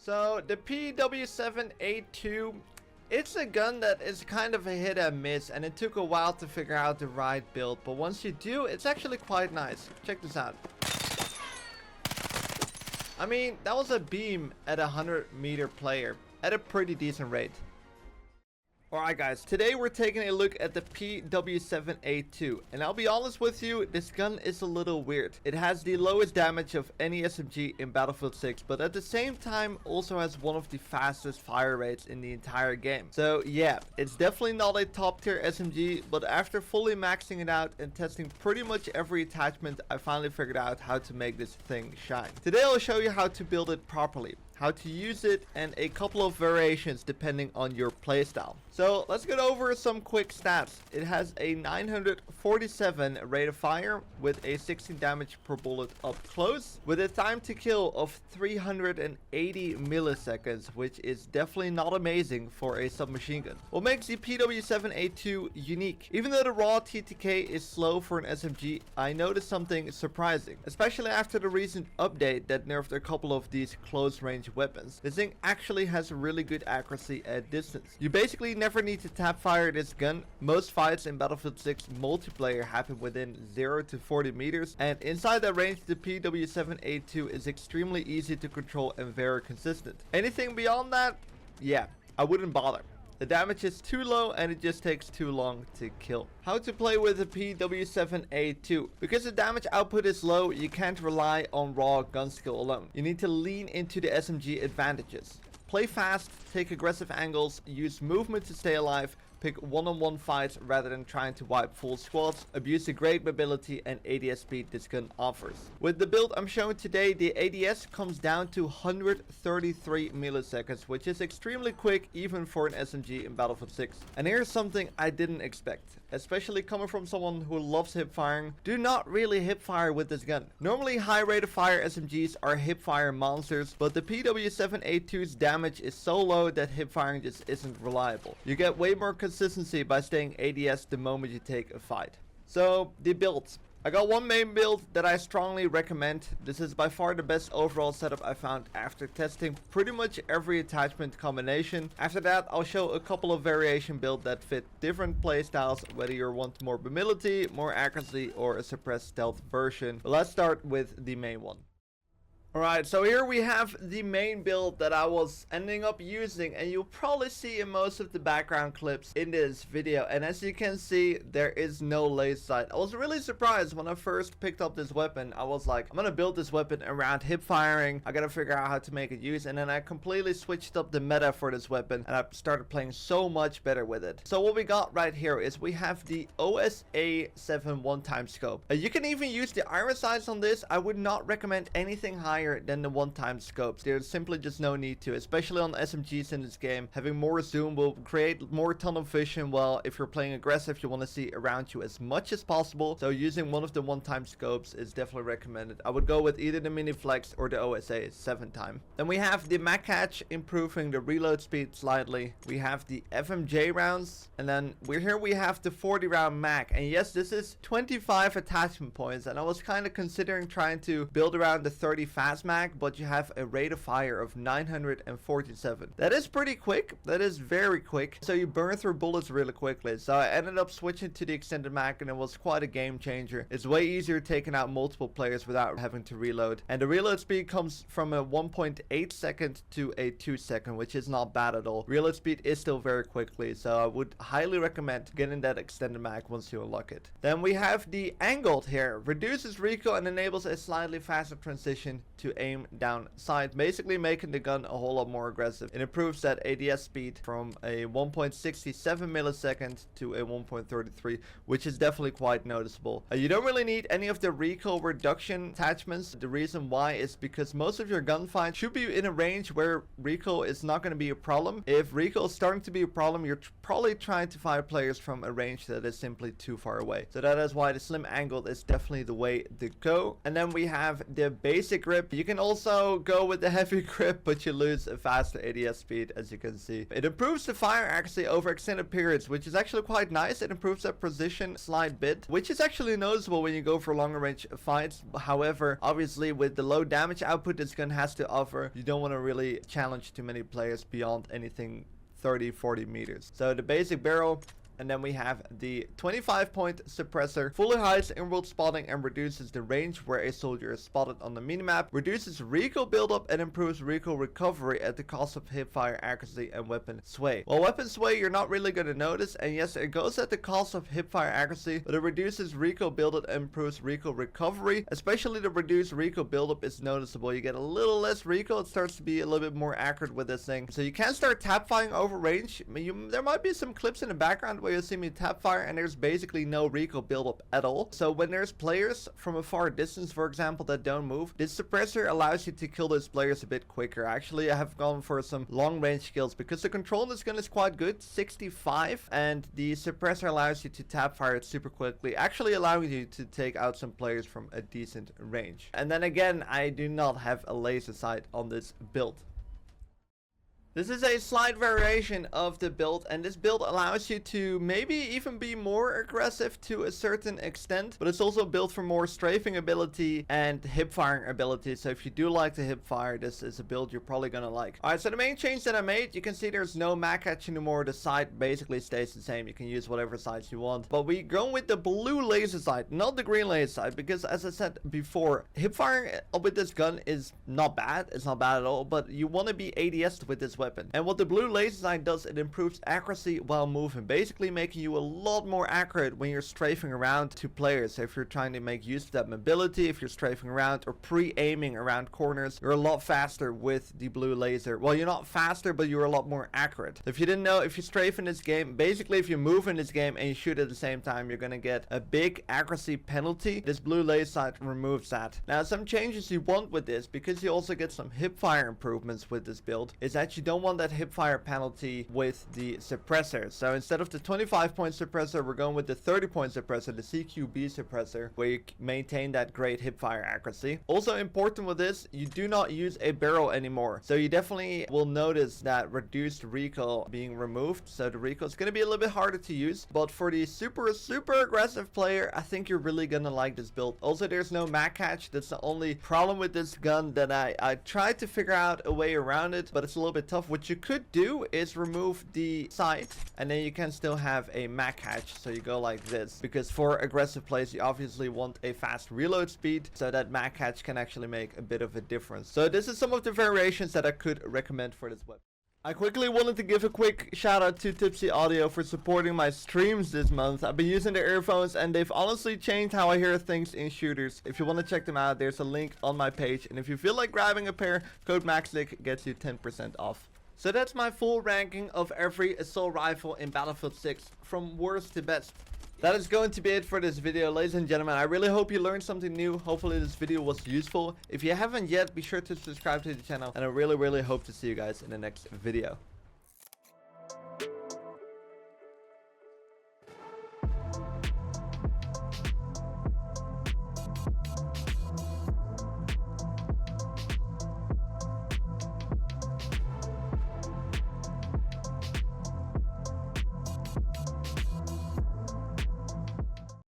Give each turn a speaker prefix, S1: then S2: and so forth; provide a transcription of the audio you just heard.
S1: So the PW7A2, it's a gun that is kind of a hit and miss, and it took a while to figure out the right build, but once you do, it's actually quite nice. Check this out. I mean, that was a beam at a 100-meter player at a pretty decent rate. Alright guys, today we're taking a look at the PW7A2, and I'll be honest with you, this gun is a little weird. It has the lowest damage of any SMG in Battlefield 6, but at the same time also has one of the fastest fire rates in the entire game. So yeah, it's definitely not a top tier SMG, but after fully maxing it out and testing pretty much every attachment, I finally figured out how to make this thing shine. Today I'll show you how to build it properly, how to use it, and a couple of variations depending on your playstyle. So let's get over some quick stats. It has a 947 rate of fire with a 16 damage per bullet up close, with a time to kill of 380 milliseconds, which is definitely not amazing for a submachine gun. What makes the PW7A2 unique? Even though the raw TTK is slow for an SMG, I noticed something surprising, especially after the recent update that nerfed a couple of these close range weapons. This thing actually has really good accuracy at distance. You basically never need to tap fire this gun. Most fights in Battlefield 6 multiplayer happen within 0 to 40 meters, and inside that range the PW7A2 is extremely easy to control and very consistent. Anything beyond that, yeah, I wouldn't bother. The damage is too low and it just takes too long to kill. How to play with the PW7A2? Because the damage output is low, you can't rely on raw gun skill alone. You need to lean into the SMG advantages. Play fast, take aggressive angles, use movement to stay alive, pick one-on-one fights rather than trying to wipe full squads, abuse the great mobility and ADS speed this gun offers. With the build I'm showing today, the ADS comes down to 133 milliseconds, which is extremely quick even for an SMG in Battlefield 6. And here's something I didn't expect, especially coming from someone who loves hip firing. Do not really hip fire with this gun. Normally high rate of fire SMGs are hip fire monsters, but the PW7A2's damage is so low that hip firing just isn't reliable. You get way more consistency by staying ADS the moment you take a fight. So the builds. I got one main build that I strongly recommend. This is by far the best overall setup I found after testing pretty much every attachment combination. After that, I'll show a couple of variation builds that fit different playstyles, whether you want more mobility, more accuracy, or a suppressed stealth version. But let's start with the main one. Alright, so here we have the main build that I was ending up using, and you'll probably see in most of the background clips in this video. And as you can see, there is no laser sight. I was really surprised when I first picked up this weapon. I was like, I'm gonna build this weapon around hip firing. I gotta figure out how to make it use, and then I completely switched up the meta for this weapon, and I started playing so much better with it. So what we got right here is we have the OSA7 one-time scope. You can even use the iron sights on this. I would not recommend anything higher than the one-time scopes. There's simply just no need to, especially on SMGs in this game. Having more zoom will create more tunnel vision, while if you're playing aggressive you want to see around you as much as possible. So using one of the one-time scopes is definitely recommended. I would go with either the mini flex or the OSA 7 time. Then we have the mag catch, improving the reload speed slightly. We have the FMJ rounds, and then here we have the 40 round mag. And yes, this is 25 attachment points, and I was kind of considering trying to build around the 30 fast mag, but you have a rate of fire of 947. That is pretty quick. That is very quick. So you burn through bullets really quickly. So I ended up switching to the extended mag, and it was quite a game changer. It's way easier taking out multiple players without having to reload. And the reload speed comes from a 1.8 second to a 2 second, which is not bad at all. Reload speed is still very quickly, so I would highly recommend getting that extended mag once you unlock it. Then we have the angled here. Reduces recoil and enables a slightly faster transition to aim down sight, basically making the gun a whole lot more aggressive. It improves that ADS speed from a 1.67 millisecond to a 1.33, which is definitely quite noticeable. You don't really need any of the recoil reduction attachments. The reason why is because most of your gunfights should be in a range where recoil is not going to be a problem. If recoil is starting to be a problem, you're probably trying to fire players from a range that is simply too far away. So that is why the slim angled is definitely the way to go. And then we have the basic grip, You can also go with the heavy grip, but you lose a faster ADS speed, as you can see. It improves the fire accuracy over extended periods, which is actually quite nice. It improves that precision slight bit, which is actually noticeable when you go for longer range fights. However, obviously with the low damage output this gun has to offer, you don't want to really challenge too many players beyond anything 30-40 meters. So the basic barrel, and then we have the 25-point suppressor. Fully hides in-world spotting and reduces the range where a soldier is spotted on the minimap. Reduces recoil buildup and improves recoil recovery at the cost of hipfire accuracy and weapon sway. Well, weapon sway you're not really going to notice, and yes, it goes at the cost of hipfire accuracy, but it reduces recoil buildup and improves recoil recovery. Especially the reduced recoil buildup is noticeable. You get a little less recoil. It starts to be a little bit more accurate with this thing. So you can start tap firing over range. I mean, there might be some clips in the background where you'll see me tap fire and there's basically no recoil buildup at all. So when there's players from a far distance, for example, that don't move, this suppressor allows you to kill those players a bit quicker. Actually, I have gone for some long range kills because the control in this gun is quite good, 65, and the suppressor allows you to tap fire it super quickly, actually allowing you to take out some players from a decent range. And then again, I do not have a laser sight on this build. This is a slight variation of the build, and this build allows you to maybe even be more aggressive to a certain extent, but it's also built for more strafing ability and hip firing ability. So if you do like the hip fire, this is a build you're probably gonna like. Alright, so the main change that I made, you can see there's no mag catch anymore. The sight basically stays the same. You can use whatever sights you want, but we go with the blue laser sight, not the green laser sight, because as I said before, hip firing with this gun is not bad. It's not bad at all, but you want to be ADS with this weapon. And what the blue laser sight does, it improves accuracy while moving, basically making you a lot more accurate when you're strafing around to players. So if you're trying to make use of that mobility, if you're strafing around or pre-aiming around corners, you're a lot faster with the blue laser. Well, you're not faster, but you're a lot more accurate. If you didn't know, if you strafe in this game, basically if you move in this game and you shoot at the same time, you're gonna get a big accuracy penalty. This blue laser sight removes that. Now, some changes you want with this, because you also get some hip fire improvements with this build, is that you don't want that hip fire penalty with the suppressor. So instead of the 25-point suppressor, we're going with the 30-point suppressor, the CQB suppressor, where you maintain that great hip fire accuracy. Also important with this, you do not use a barrel anymore. So you definitely will notice that reduced recoil being removed. So the recoil is going to be a little bit harder to use, but for the super aggressive player, I think you're really going to like this build. Also, there's no mag catch. That's the only problem with this gun, that I tried to figure out a way around it, but it's a little bit tough. What you could do is remove the sight, and then you can still have a mag catch. So you go like this, because for aggressive plays you obviously want a fast reload speed, so that mag catch can actually make a bit of a difference. So this is some of the variations that I could recommend for this weapon. I quickly wanted to give a quick shout out to Tipsy Audio for supporting my streams this month. I've been using their earphones and they've honestly changed how I hear things in shooters. If you want to check them out, there's a link on my page, and if you feel like grabbing a pair, code MAXLIC gets you 10% off. So that's my full ranking of every assault rifle in Battlefield 6, from worst to best. That is going to be it for this video, ladies and gentlemen. I really hope you learned something new. Hopefully this video was useful. If you haven't yet, be sure to subscribe to the channel, and I really hope to see you guys in the next video.